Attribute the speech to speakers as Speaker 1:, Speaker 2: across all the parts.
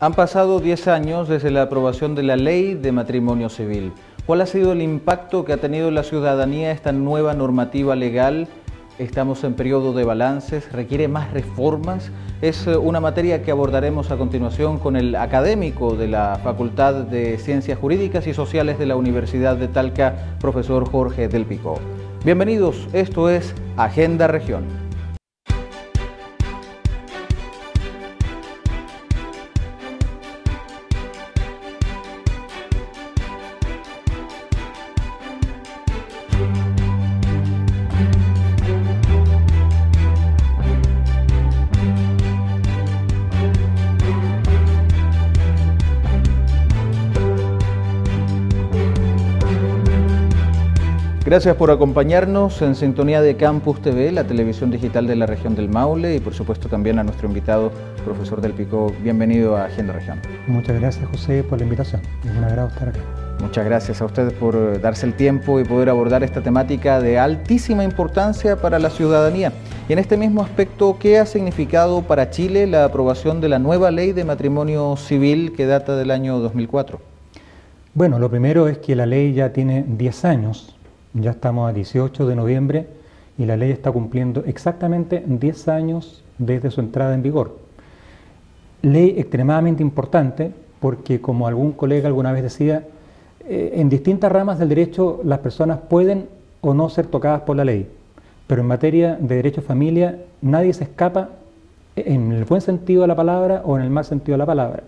Speaker 1: Han pasado 10 años desde la aprobación de la Ley de Matrimonio Civil. ¿Cuál ha sido el impacto que ha tenido en la ciudadanía esta nueva normativa legal? Estamos en periodo de balances, requiere más reformas. Es una materia que abordaremos a continuación con el académico de la Facultad de Ciencias Jurídicas y Sociales de la Universidad de Talca, profesor Jorge Del Picó. Bienvenidos, esto es Agenda Región. Gracias por acompañarnos en sintonía de Campus TV, la televisión digital de la región del Maule, y por supuesto también a nuestro invitado, profesor Del Picó. Bienvenido a Agenda Región.
Speaker 2: Muchas gracias, José, por la invitación. Es un agrado estar acá.
Speaker 1: Muchas gracias a ustedes por darse el tiempo y poder abordar esta temática de altísima importancia para la ciudadanía. Y en este mismo aspecto, ¿qué ha significado para Chile la aprobación de la nueva Ley de Matrimonio Civil que data del año 2004?
Speaker 2: Bueno, lo primero es que la ley ya tiene 10 años. Ya estamos a 18 de noviembre y la ley está cumpliendo exactamente 10 años desde su entrada en vigor. Ley extremadamente importante porque, como algún colega alguna vez decía, en distintas ramas del derecho las personas pueden o no ser tocadas por la ley, pero en materia de derecho a familia nadie se escapa en el buen sentido de la palabra o en el mal sentido de la palabra.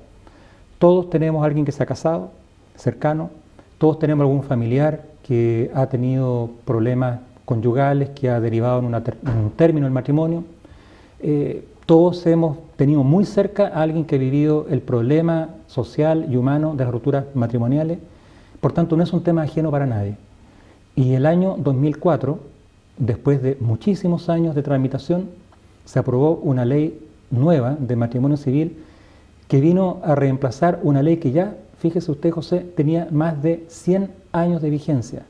Speaker 2: Todos tenemos a alguien que se ha casado, cercano, todos tenemos algún familiar que ha tenido problemas conyugales, que ha derivado en un término del matrimonio. Todos hemos tenido muy cerca a alguien que ha vivido el problema social y humano de las rupturas matrimoniales. Por tanto, no es un tema ajeno para nadie. Y el año 2004, después de muchísimos años de tramitación, se aprobó una ley nueva de matrimonio civil que vino a reemplazar una ley que ya, fíjese usted, José, tenía más de 100 años de vigencia.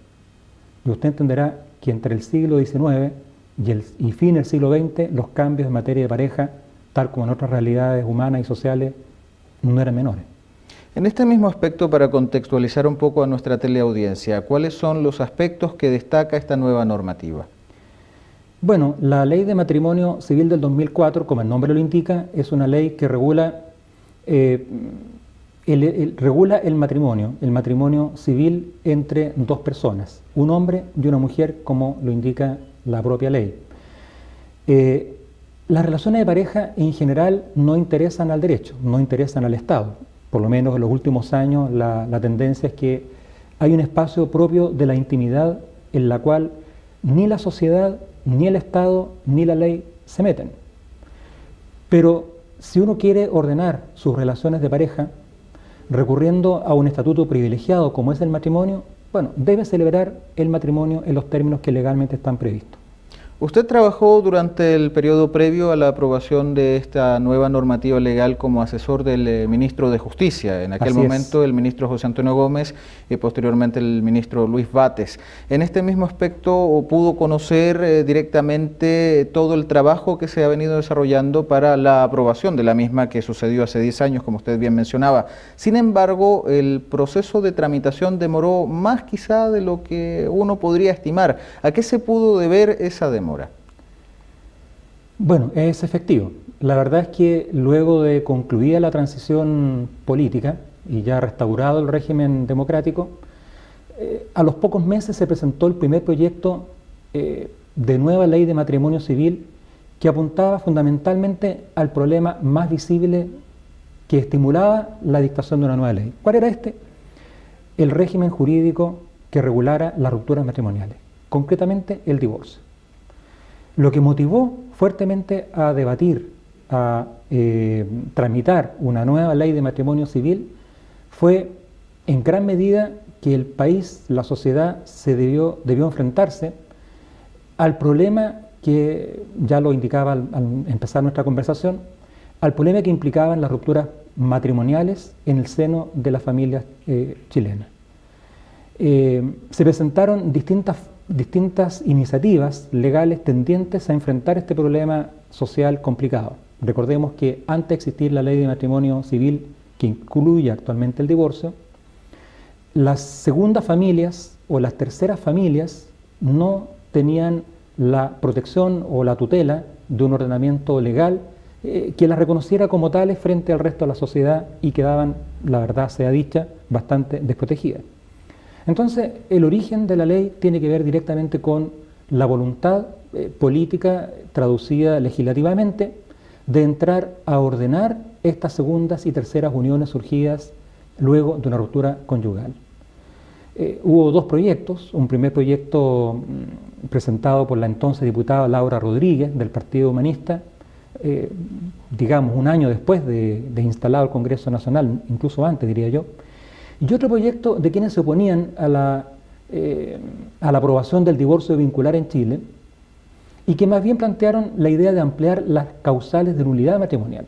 Speaker 2: Y usted entenderá que entre el siglo XIX y fin del siglo XX, los cambios en materia de pareja, tal como en otras realidades humanas y sociales, no eran menores.
Speaker 1: En este mismo aspecto, para contextualizar un poco a nuestra teleaudiencia, ¿cuáles son los aspectos que destaca esta nueva normativa?
Speaker 2: Bueno, la Ley de Matrimonio Civil del 2004, como el nombre lo indica, es una ley que regula el matrimonio civil entre dos personas, un hombre y una mujer, como lo indica la propia ley. Las relaciones de pareja en general no interesan al derecho, no interesan al Estado. Por lo menos en los últimos años la tendencia es que hay un espacio propio de la intimidad en la cual ni la sociedad, ni el Estado, ni la ley se meten. Pero si uno quiere ordenar sus relaciones de pareja, recurriendo a un estatuto privilegiado como es el matrimonio, bueno, debe celebrar el matrimonio en los términos que legalmente están previstos.
Speaker 1: Usted trabajó durante el periodo previo a la aprobación de esta nueva normativa legal como asesor del ministro de Justicia, en aquel momento el ministro José Antonio Gómez y posteriormente el ministro Luis Bates. En este mismo aspecto, ¿pudo conocer directamente todo el trabajo que se ha venido desarrollando para la aprobación de la misma que sucedió hace 10 años, como usted bien mencionaba? Sin embargo, el proceso de tramitación demoró más quizá de lo que uno podría estimar. ¿A qué se pudo deber esa demora?
Speaker 2: Bueno, es efectivo. La verdad es que luego de concluida la transición política y ya restaurado el régimen democrático, a los pocos meses se presentó el primer proyecto de nueva ley de matrimonio civil que apuntaba fundamentalmente al problema más visible que estimulaba la dictación de una nueva ley. ¿Cuál era este? El régimen jurídico que regulara las rupturas matrimoniales, concretamente el divorcio. Lo que motivó fuertemente a debatir, a tramitar una nueva ley de matrimonio civil fue en gran medida que el país, la sociedad, debió enfrentarse al problema que, ya lo indicaba al empezar nuestra conversación, al problema que implicaban las rupturas matrimoniales en el seno de las familias chilenas. Se presentaron distintas iniciativas legales tendientes a enfrentar este problema social complicado. Recordemos que antes de existir la ley de matrimonio civil que incluye actualmente el divorcio, las segundas familias o las terceras familias no tenían la protección o la tutela de un ordenamiento legal que las reconociera como tales frente al resto de la sociedad y quedaban, la verdad sea dicha, bastante desprotegidas. Entonces, el origen de la ley tiene que ver directamente con la voluntad política traducida legislativamente de entrar a ordenar estas segundas y terceras uniones surgidas luego de una ruptura conyugal. Hubo dos proyectos, un primer proyecto presentado por la entonces diputada Laura Rodríguez del Partido Humanista, digamos un año después de instalado el Congreso Nacional, incluso antes diría yo, y otro proyecto de quienes se oponían a la aprobación del divorcio vincular en Chile y que más bien plantearon la idea de ampliar las causales de nulidad matrimonial,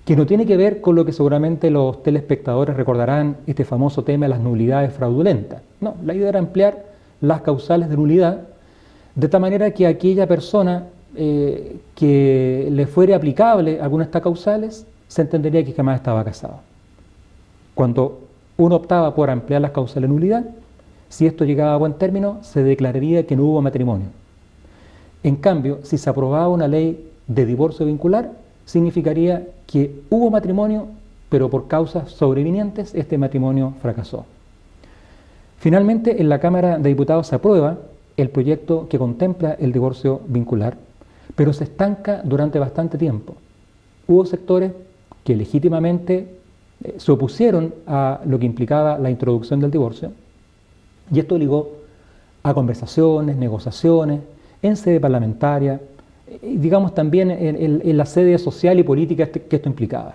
Speaker 2: que no tiene que ver con lo que seguramente los telespectadores recordarán, este famoso tema de las nulidades fraudulentas. No, la idea era ampliar las causales de nulidad de tal manera que aquella persona que le fuere aplicable alguna de estas causales se entendería que jamás estaba casado. Cuando uno optaba por ampliar las causales de nulidad, si esto llegaba a buen término, se declararía que no hubo matrimonio. En cambio, si se aprobaba una ley de divorcio vincular, significaría que hubo matrimonio, pero por causas sobrevinientes este matrimonio fracasó. Finalmente, en la Cámara de Diputados se aprueba el proyecto que contempla el divorcio vincular, pero se estanca durante bastante tiempo. Hubo sectores que legítimamente se opusieron a lo que implicaba la introducción del divorcio, y esto ligó a conversaciones, negociaciones, en sede parlamentaria, digamos también en la sede social y política que esto implicaba.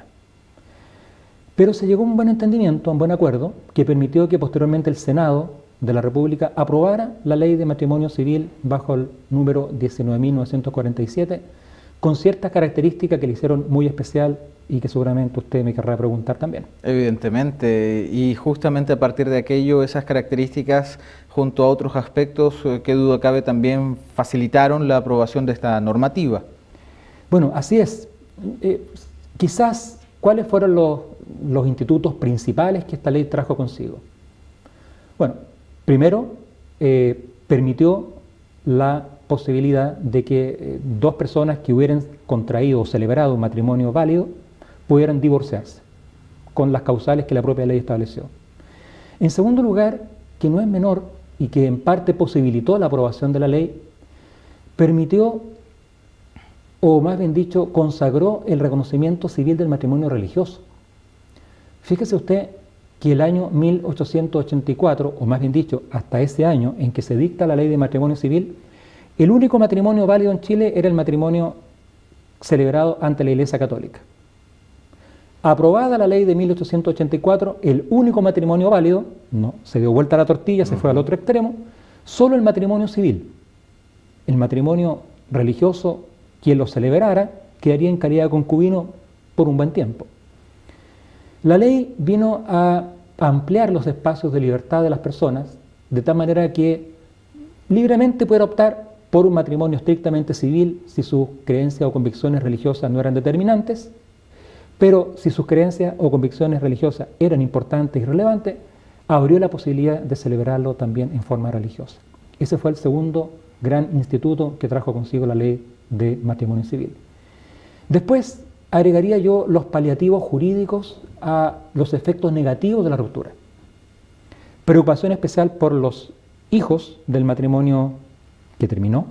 Speaker 2: Pero se llegó a un buen entendimiento, a un buen acuerdo, que permitió que posteriormente el Senado de la República aprobara la ley de matrimonio civil bajo el número 19.947, con ciertas características que le hicieron muy especial y que seguramente usted me querrá preguntar también.
Speaker 1: Evidentemente, y justamente a partir de aquello, esas características, junto a otros aspectos, qué duda cabe, también facilitaron la aprobación de esta normativa.
Speaker 2: Bueno, así es. Quizás, ¿cuáles fueron los institutos principales que esta ley trajo consigo? Bueno, primero, permitió la posibilidad de que dos personas que hubieran contraído o celebrado un matrimonio válido pudieran divorciarse con las causales que la propia ley estableció. En segundo lugar, que no es menor y que en parte posibilitó la aprobación de la ley, permitió, o más bien dicho, consagró el reconocimiento civil del matrimonio religioso. Fíjese usted que el año 1884, o más bien dicho, hasta ese año en que se dicta la ley de matrimonio civil, el único matrimonio válido en Chile era el matrimonio celebrado ante la Iglesia Católica. Aprobada la ley de 1884, el único matrimonio válido, no, se dio vuelta a la tortilla, se fue al otro extremo, solo el matrimonio civil. El matrimonio religioso, quien lo celebrara, quedaría en calidad de concubino por un buen tiempo. La ley vino a ampliar los espacios de libertad de las personas, de tal manera que libremente pudiera optar por un matrimonio estrictamente civil si sus creencias o convicciones religiosas no eran determinantes, pero si sus creencias o convicciones religiosas eran importantes y relevantes, abrió la posibilidad de celebrarlo también en forma religiosa. Ese fue el segundo gran instituto que trajo consigo la ley de matrimonio civil. Después agregaría yo los paliativos jurídicos a los efectos negativos de la ruptura. Preocupación especial por los hijos del matrimonio que terminó,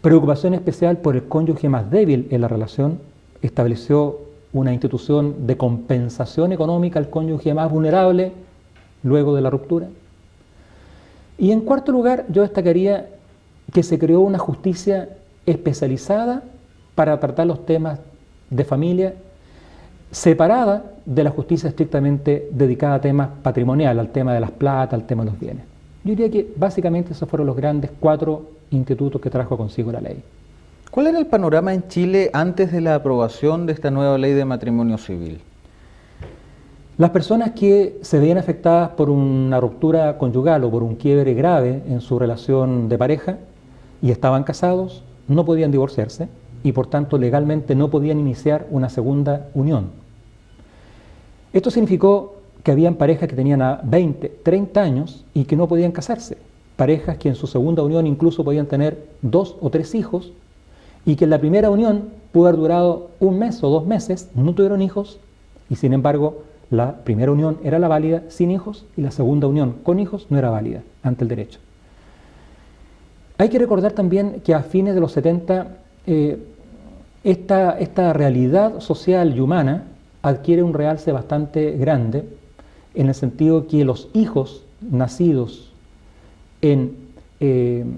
Speaker 2: preocupación especial por el cónyuge más débil en la relación, estableció una institución de compensación económica al cónyuge más vulnerable luego de la ruptura. Y en cuarto lugar, yo destacaría que se creó una justicia especializada para tratar los temas de familia, separada de la justicia estrictamente dedicada a temas patrimoniales, al tema de las plata, al tema de los bienes. Yo diría que básicamente esos fueron los grandes 4 institutos que trajo consigo la ley.
Speaker 1: ¿Cuál era el panorama en Chile antes de la aprobación de esta nueva ley de matrimonio civil?
Speaker 2: Las personas que se veían afectadas por una ruptura conyugal o por un quiebre grave en su relación de pareja y estaban casados, no podían divorciarse y por tanto legalmente no podían iniciar una segunda unión. Esto significó que habían parejas que tenían a 20, 30 años y que no podían casarse. Parejas que en su segunda unión incluso podían tener 2 o 3 hijos y que en la primera unión pudo haber durado 1 mes o 2 meses, no tuvieron hijos y sin embargo la primera unión era la válida sin hijos y la segunda unión con hijos no era válida ante el derecho. Hay que recordar también que a fines de los 70 esta realidad social y humana adquiere un realce bastante grande en el sentido que los hijos nacidos en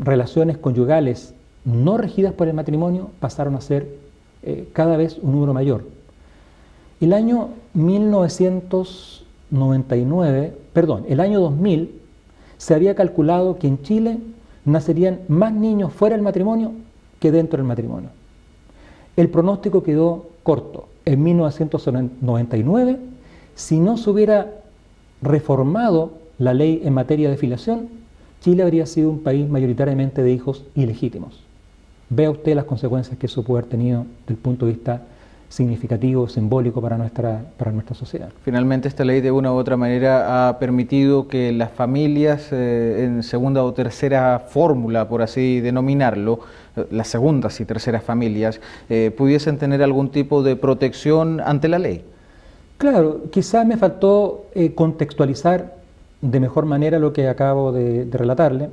Speaker 2: relaciones conyugales no regidas por el matrimonio pasaron a ser cada vez un número mayor. El año 2000, se había calculado que en Chile nacerían más niños fuera del matrimonio que dentro del matrimonio. El pronóstico quedó corto. En 1999, si no se hubiera reformado la ley en materia de filiación, Chile habría sido un país mayoritariamente de hijos ilegítimos. Vea usted las consecuencias que eso puede haber tenido desde el punto de vista significativo, simbólico para nuestra sociedad.
Speaker 1: Finalmente esta ley de una u otra manera ha permitido que las familias en segunda o tercera fórmula, por así denominarlo, las segundas y terceras familias, pudiesen tener algún tipo de protección ante la ley.
Speaker 2: Claro, quizás me faltó contextualizar de mejor manera lo que acabo de relatarle,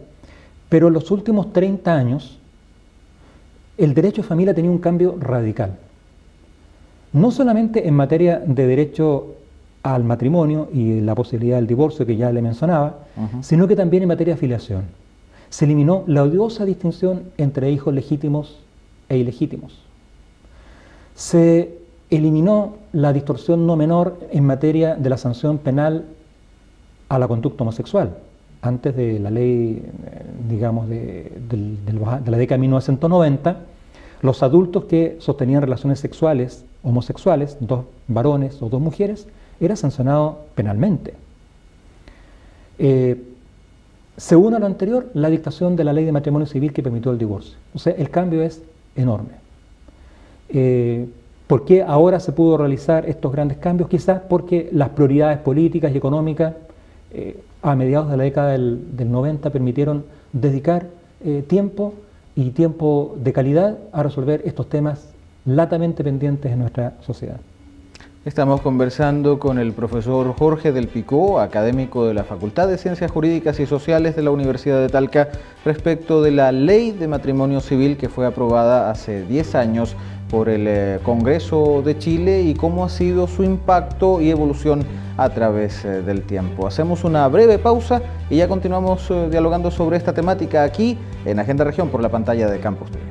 Speaker 2: pero en los últimos 30 años el derecho de familia ha tenido un cambio radical. No solamente en materia de derecho al matrimonio y la posibilidad del divorcio que ya le mencionaba, sino que también en materia de filiación. Se eliminó la odiosa distinción entre hijos legítimos e ilegítimos. Se eliminó la distorsión no menor en materia de la sanción penal a la conducta homosexual. Antes de la ley, digamos, de la década de 1990, los adultos que sostenían relaciones sexuales homosexuales, 2 varones o 2 mujeres, era sancionado penalmente. Se une a lo anterior la dictación de la ley de matrimonio civil que permitió el divorcio. O sea, el cambio es enorme. ¿Por qué ahora se pudo realizar estos grandes cambios? Quizás porque las prioridades políticas y económicas a mediados de la década del 90 permitieron dedicar tiempo y tiempo de calidad a resolver estos temas latamente pendientes en nuestra sociedad.
Speaker 1: Estamos conversando con el profesor Jorge del Picó, académico de la Facultad de Ciencias Jurídicas y Sociales de la Universidad de Talca, respecto de la ley de matrimonio civil que fue aprobada hace 10 años por el Congreso de Chile y cómo ha sido su impacto y evolución a través del tiempo. Hacemos una breve pausa y ya continuamos dialogando sobre esta temática aquí en Agenda Región por la pantalla de Campus TV.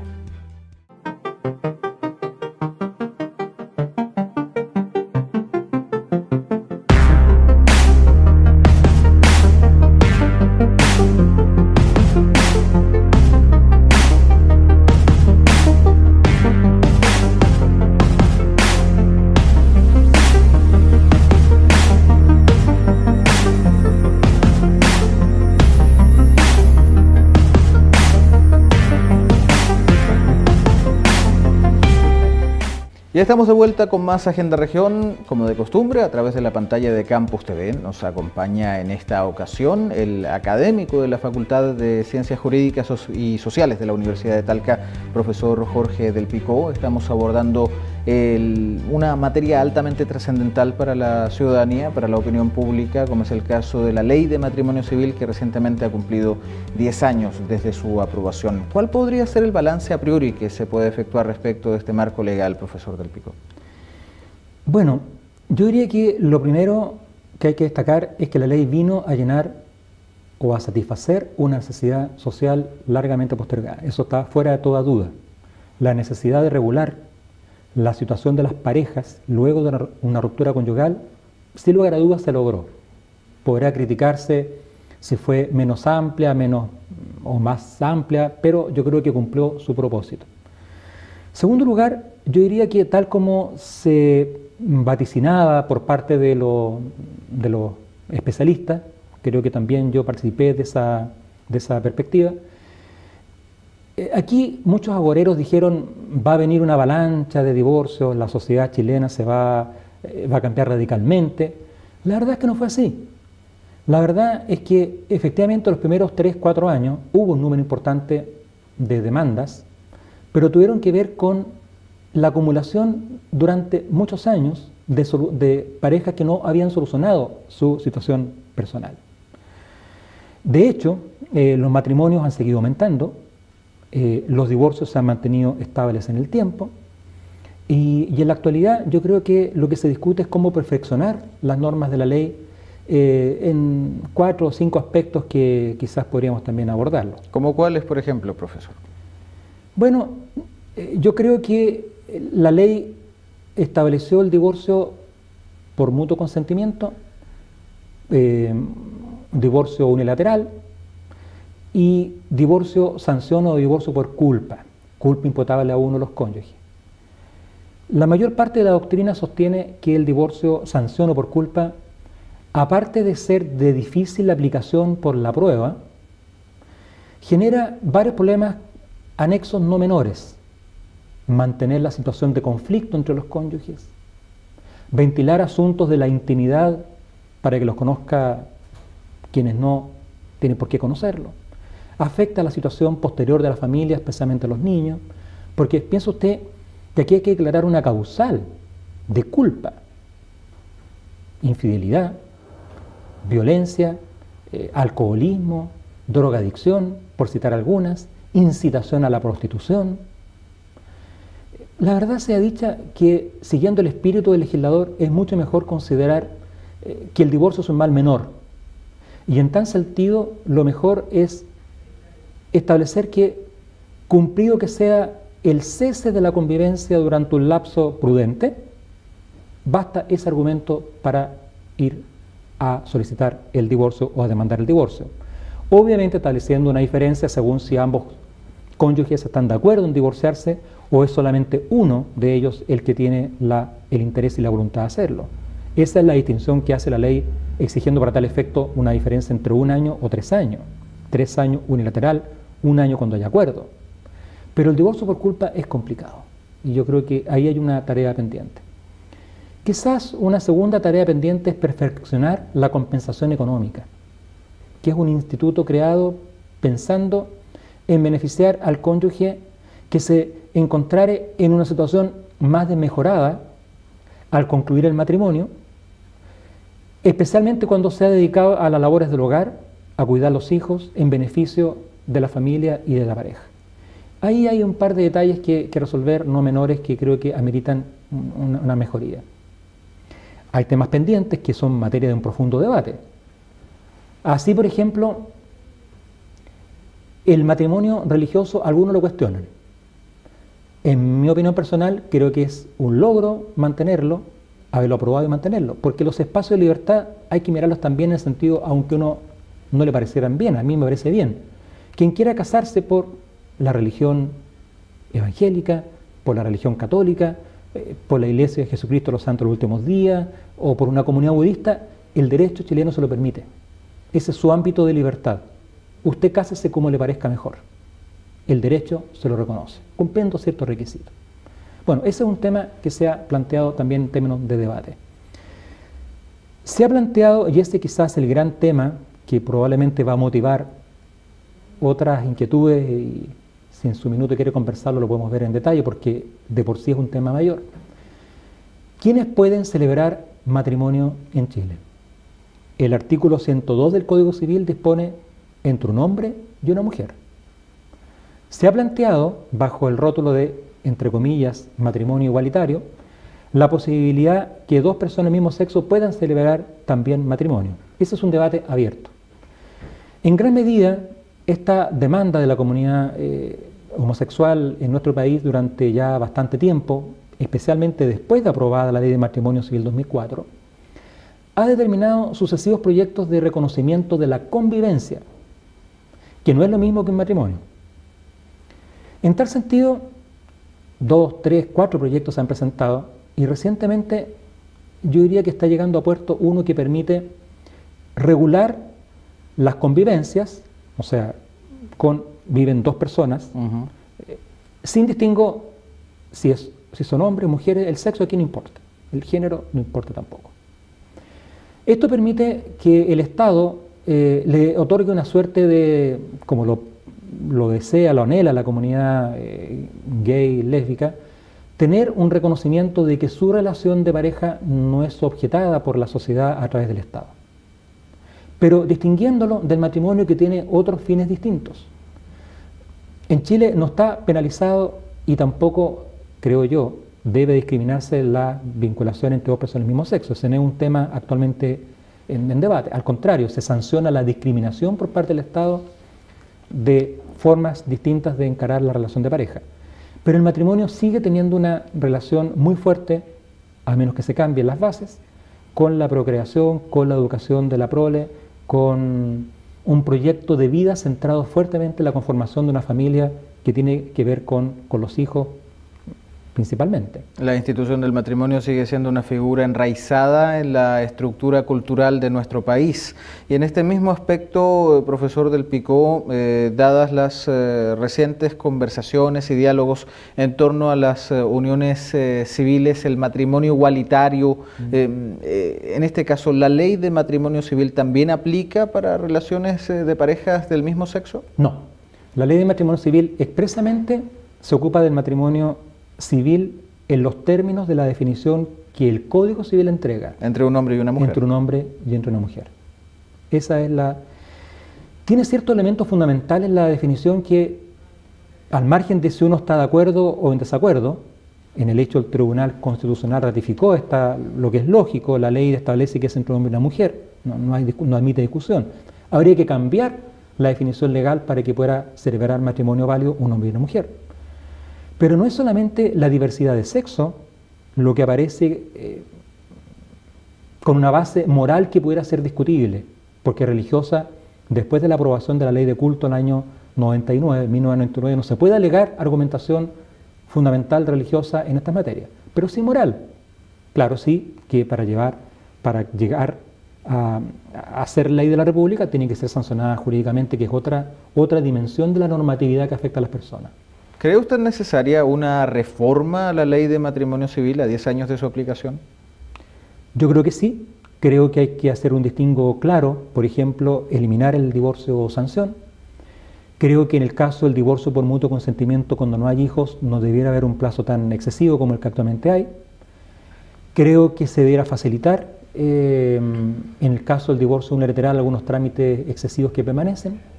Speaker 1: Ya estamos de vuelta con más Agenda Región, como de costumbre, a través de la pantalla de Campus TV. Nos acompaña en esta ocasión el académico de la Facultad de Ciencias Jurídicas y Sociales de la Universidad de Talca, profesor Jorge del Picó. Estamos abordando una materia altamente trascendental para la ciudadanía, para la opinión pública, como es el caso de la Ley de Matrimonio Civil, que recientemente ha cumplido 10 años desde su aprobación. ¿Cuál podría ser el balance a priori que se puede efectuar respecto de este marco legal, profesor del Picó?
Speaker 2: Bueno, yo diría que lo primero que hay que destacar es que la ley vino a llenar o a satisfacer una necesidad social largamente postergada. Eso está fuera de toda duda. La necesidad de regular la situación de las parejas luego de una ruptura conyugal, sin lugar a dudas se logró. Podrá criticarse si fue menos amplia, menos o más amplia, pero yo creo que cumplió su propósito. En segundo lugar, yo diría que tal como se vaticinaba por parte de los especialistas, creo que también yo participé de esa perspectiva. Aquí muchos agoreros dijeron va a venir una avalancha de divorcios, la sociedad chilena se va va a cambiar radicalmente. La verdad es que no fue así. La verdad es que efectivamente los primeros 3, 4 años hubo un número importante de demandas, pero tuvieron que ver con la acumulación durante muchos años de parejas que no habían solucionado su situación personal. De hecho, los matrimonios han seguido aumentando, los divorcios se han mantenido estables en el tiempo y en la actualidad yo creo que lo que se discute es cómo perfeccionar las normas de la ley en 4 o 5 aspectos que quizás podríamos también abordarlo.
Speaker 1: ¿Cómo cuáles, por ejemplo, profesor?
Speaker 2: Bueno, yo creo que la ley estableció el divorcio por mutuo consentimiento, divorcio unilateral y divorcio sanción o divorcio por culpa imputable a uno de los cónyuges. La mayor parte de la doctrina sostiene que el divorcio sanción o por culpa, aparte de ser de difícil aplicación por la prueba, genera varios problemas anexos no menores. Mantener la situación de conflicto entre los cónyuges, ventilar asuntos de la intimidad para que los conozca quienes no tienen por qué conocerlo, afecta la situación posterior de la familia, especialmente a los niños, porque piensa usted que aquí hay que declarar una causal de culpa, infidelidad, violencia, alcoholismo, drogadicción, por citar algunas, incitación a la prostitución. La verdad sea dicha que, siguiendo el espíritu del legislador, es mucho mejor considerar que el divorcio es un mal menor. Y en tal sentido, lo mejor es establecer que, cumplido que sea el cese de la convivencia durante un lapso prudente, basta ese argumento para ir a solicitar el divorcio o a demandar el divorcio. Obviamente estableciendo una diferencia según si ambos cónyuges están de acuerdo en divorciarse o es solamente uno de ellos el que tiene el interés y la voluntad de hacerlo. Esa es la distinción que hace la ley, exigiendo para tal efecto una diferencia entre 1 año o 3 años. 3 años unilateral, 1 año cuando hay acuerdo. Pero el divorcio por culpa es complicado y yo creo que ahí hay una tarea pendiente. Quizás una segunda tarea pendiente es perfeccionar la compensación económica, que es un instituto creado pensando en beneficiar al cónyuge que se encontrare en una situación más desmejorada al concluir el matrimonio, especialmente cuando se ha dedicado a las labores del hogar, a cuidar a los hijos en beneficio de la familia y de la pareja. Ahí hay un par de detalles que resolver, no menores, que creo que ameritan una mejoría. Hay temas pendientes que son materia de un profundo debate. Así, por ejemplo, el matrimonio religioso, algunos lo cuestionan. En mi opinión personal, creo que es un logro mantenerlo, haberlo aprobado y mantenerlo, porque los espacios de libertad hay que mirarlos también en el sentido, aunque uno no le parecieran bien, a mí me parece bien. Quien quiera casarse por la religión evangélica, por la religión católica, por la Iglesia de Jesucristo de los Santos de los Últimos Días, o por una comunidad budista, el derecho chileno se lo permite. Ese es su ámbito de libertad. Usted cásese como le parezca mejor. El derecho se lo reconoce, cumpliendo ciertos requisitos. Bueno, ese es un tema que se ha planteado también en términos de debate. Se ha planteado, y este quizás es el gran tema que probablemente va a motivar otras inquietudes, y si en su minuto quiere conversarlo lo podemos ver en detalle porque de por sí es un tema mayor. ¿Quiénes pueden celebrar matrimonio en Chile? El artículo 102 del Código Civil dispone entre un hombre y una mujer. Se ha planteado, bajo el rótulo de, entre comillas, matrimonio igualitario, la posibilidad que 2 personas del mismo sexo puedan celebrar también matrimonio. Ese es un debate abierto. En gran medida, esta demanda de la comunidad homosexual en nuestro país durante ya bastante tiempo, especialmente después de aprobada la Ley de Matrimonio Civil 2004, ha determinado sucesivos proyectos de reconocimiento de la convivencia, que no es lo mismo que un matrimonio. En tal sentido, 2, 3, 4 proyectos se han presentado y recientemente yo diría que está llegando a puerto uno que permite regular las convivencias, o sea, viven 2 personas, sin distingo si son hombres, mujeres, el sexo aquí no importa. El género no importa tampoco. Esto permite que el Estado le otorgue una suerte de, como lo desea, lo anhela la comunidad gay, lésbica, tener un reconocimiento de que su relación de pareja no es objetada por la sociedad a través del Estado, pero distinguiéndolo del matrimonio que tiene otros fines distintos. En Chile no está penalizado y tampoco, creo yo, debe discriminarse la vinculación entre dos personas del mismo sexo. Ese no es un tema actualmente en debate. Al contrario, se sanciona la discriminación por parte del Estado de formas distintas de encarar la relación de pareja. Pero el matrimonio sigue teniendo una relación muy fuerte, a menos que se cambien las bases, con la procreación, con la educación de la prole, con un proyecto de vida centrado fuertemente en la conformación de una familia que tiene que ver con los hijos principalmente. La institución del matrimonio sigue siendo una figura enraizada en la estructura cultural de nuestro país. Y en este mismo aspecto, profesor Del Picó, dadas las recientes conversaciones y diálogos en torno a las uniones civiles, el matrimonio igualitario, en este caso, ¿la ley de matrimonio civil también aplica para relaciones de parejas del mismo sexo? No. La ley de matrimonio civil expresamente se ocupa del matrimonio civil en los términos de la definición que el Código Civil entrega. Entre un hombre y una mujer. Entre un hombre y entre una mujer. Esa es la... Tiene ciertos elementos fundamentales en la definición que, al margen de si uno está de acuerdo o en desacuerdo, en el hecho el Tribunal Constitucional ratificó lo que es lógico, la ley establece que es entre un hombre y una mujer, no admite discusión. Habría que cambiar la definición legal para que pueda celebrar matrimonio válido un hombre y una mujer. Pero no es solamente la diversidad de sexo lo que aparece con una base moral que pudiera ser discutible, porque religiosa, después de la aprobación de la ley de culto en el año 1999, no se puede alegar argumentación fundamental religiosa en estas materias, pero sí moral. Claro, sí, que para llegar a ser ley de la República tiene que ser sancionada jurídicamente, que es otra dimensión de la normatividad que afecta a las personas. ¿Cree usted necesaria una reforma a la ley de matrimonio civil a 10 años de su aplicación? Yo creo que sí. Creo que hay que hacer un distingo claro, por ejemplo, eliminar el divorcio o sanción. Creo que en el caso del divorcio por mutuo consentimiento, cuando no hay hijos, no debiera haber un plazo tan excesivo como el que actualmente hay. Creo que se debiera facilitar, en el caso del divorcio unilateral, algunos trámites excesivos que permanecen.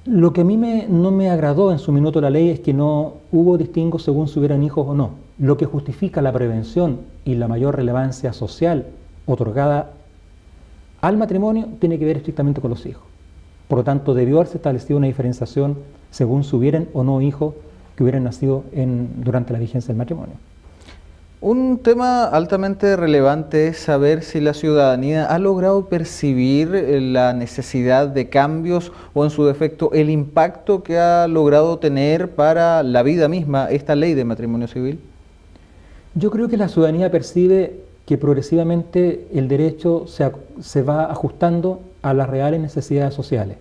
Speaker 2: Lo que a mí no me agradó en su minuto la ley es que no hubo distingo según si hubieran hijos o no. Lo que justifica la prevención y la mayor relevancia social otorgada al matrimonio tiene que ver estrictamente con los hijos. Por lo tanto, debió haberse establecido una diferenciación según si hubieran o no hijos que hubieran nacido durante la vigencia del matrimonio. Un tema altamente relevante es saber si la ciudadanía ha logrado percibir la necesidad de cambios o, en su defecto, el impacto que ha logrado tener para la vida misma esta ley de matrimonio civil. Yo creo que la ciudadanía percibe que progresivamente el derecho se va ajustando a las reales necesidades sociales.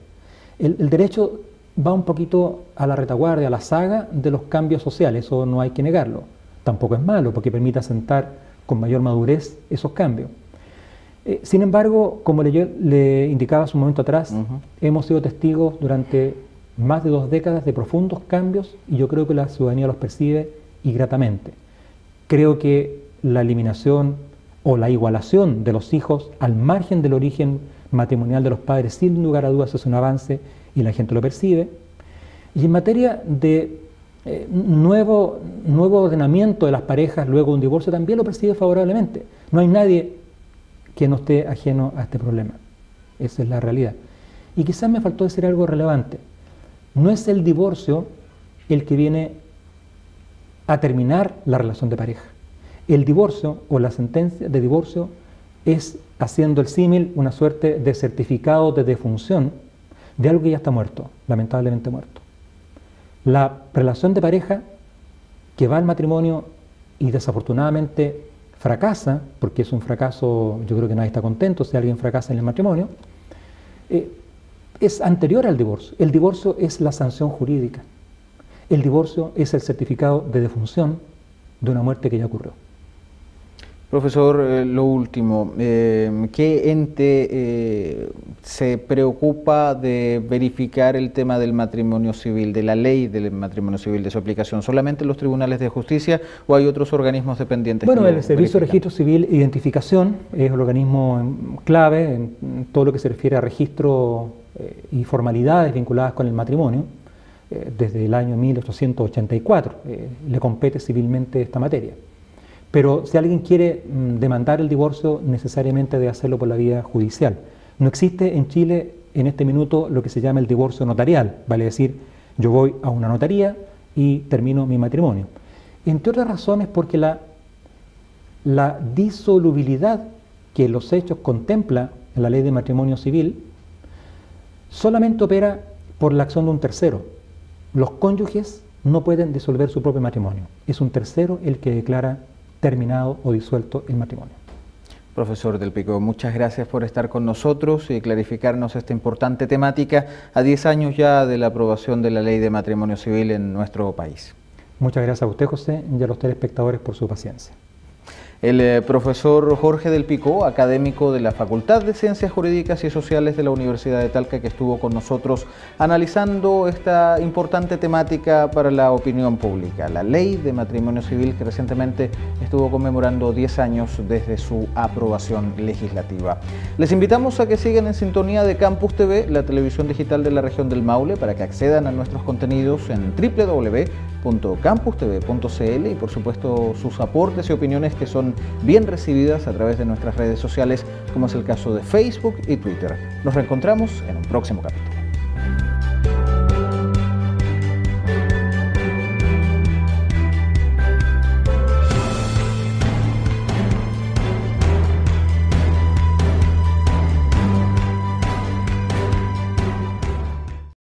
Speaker 2: El derecho va un poquito a la retaguardia, a la saga de los cambios sociales, eso no hay que negarlo. Tampoco es malo, porque permite asentar con mayor madurez esos cambios. Sin embargo, como le indicaba hace un momento atrás, hemos sido testigos durante más de 2 décadas de profundos cambios y yo creo que la ciudadanía los percibe y gratamente. Creo que la eliminación o la igualación de los hijos al margen del origen matrimonial de los padres, sin lugar a dudas, es un avance y la gente lo percibe. Y en materia de nuevo ordenamiento de las parejas luego de un divorcio también lo percibe favorablemente. No hay nadie que no esté ajeno a este problema. Esa es la realidad. Y quizás me faltó decir algo relevante. No es el divorcio el que viene a terminar la relación de pareja. El divorcio o la sentencia de divorcio es, haciendo el símil, una suerte de certificado de defunción de algo que ya está muerto, lamentablemente muerto. La relación de pareja que va al matrimonio y desafortunadamente fracasa, porque es un fracaso, yo creo que nadie está contento si alguien fracasa en el matrimonio, es anterior al divorcio. El divorcio es la sanción jurídica. El divorcio es el certificado de defunción de una muerte que ya ocurrió.
Speaker 1: Profesor, lo último, ¿qué ente se preocupa de verificar el tema del matrimonio civil, de la ley del matrimonio civil, de su aplicación? ¿Solamente los tribunales de justicia o hay otros organismos dependientes?
Speaker 2: Bueno, el Servicio de Registro Civil e Identificación es el organismo clave en todo lo que se refiere a registro y formalidades vinculadas con el matrimonio. Desde el año 1884 le compete civilmente esta materia. Pero si alguien quiere demandar el divorcio, necesariamente debe hacerlo por la vía judicial. No existe en Chile en este minuto lo que se llama el divorcio notarial, vale decir, yo voy a una notaría y termino mi matrimonio. Entre otras razones porque la disolubilidad que los hechos contempla en la ley de matrimonio civil solamente opera por la acción de un tercero. Los cónyuges no pueden disolver su propio matrimonio. Es un tercero el que declara terminado o disuelto el matrimonio.
Speaker 1: Profesor Del Pico, muchas gracias por estar con nosotros y clarificarnos esta importante temática a 10 años ya de la aprobación de la ley de matrimonio civil en nuestro país.
Speaker 2: Muchas gracias a usted, José, y a los telespectadores por su paciencia.
Speaker 1: El profesor Jorge Del Pico, académico de la Facultad de Ciencias Jurídicas y Sociales de la Universidad de Talca, que estuvo con nosotros analizando esta importante temática para la opinión pública, la ley de matrimonio civil que recientemente estuvo conmemorando 10 años desde su aprobación legislativa. Les invitamos a que sigan en sintonía de Campus TV, la televisión digital de la región del Maule, para que accedan a nuestros contenidos en www.campustv.cl y por supuesto sus aportes y opiniones que son bien recibidas a través de nuestras redes sociales, como es el caso de Facebook y Twitter. Nos reencontramos en un próximo capítulo.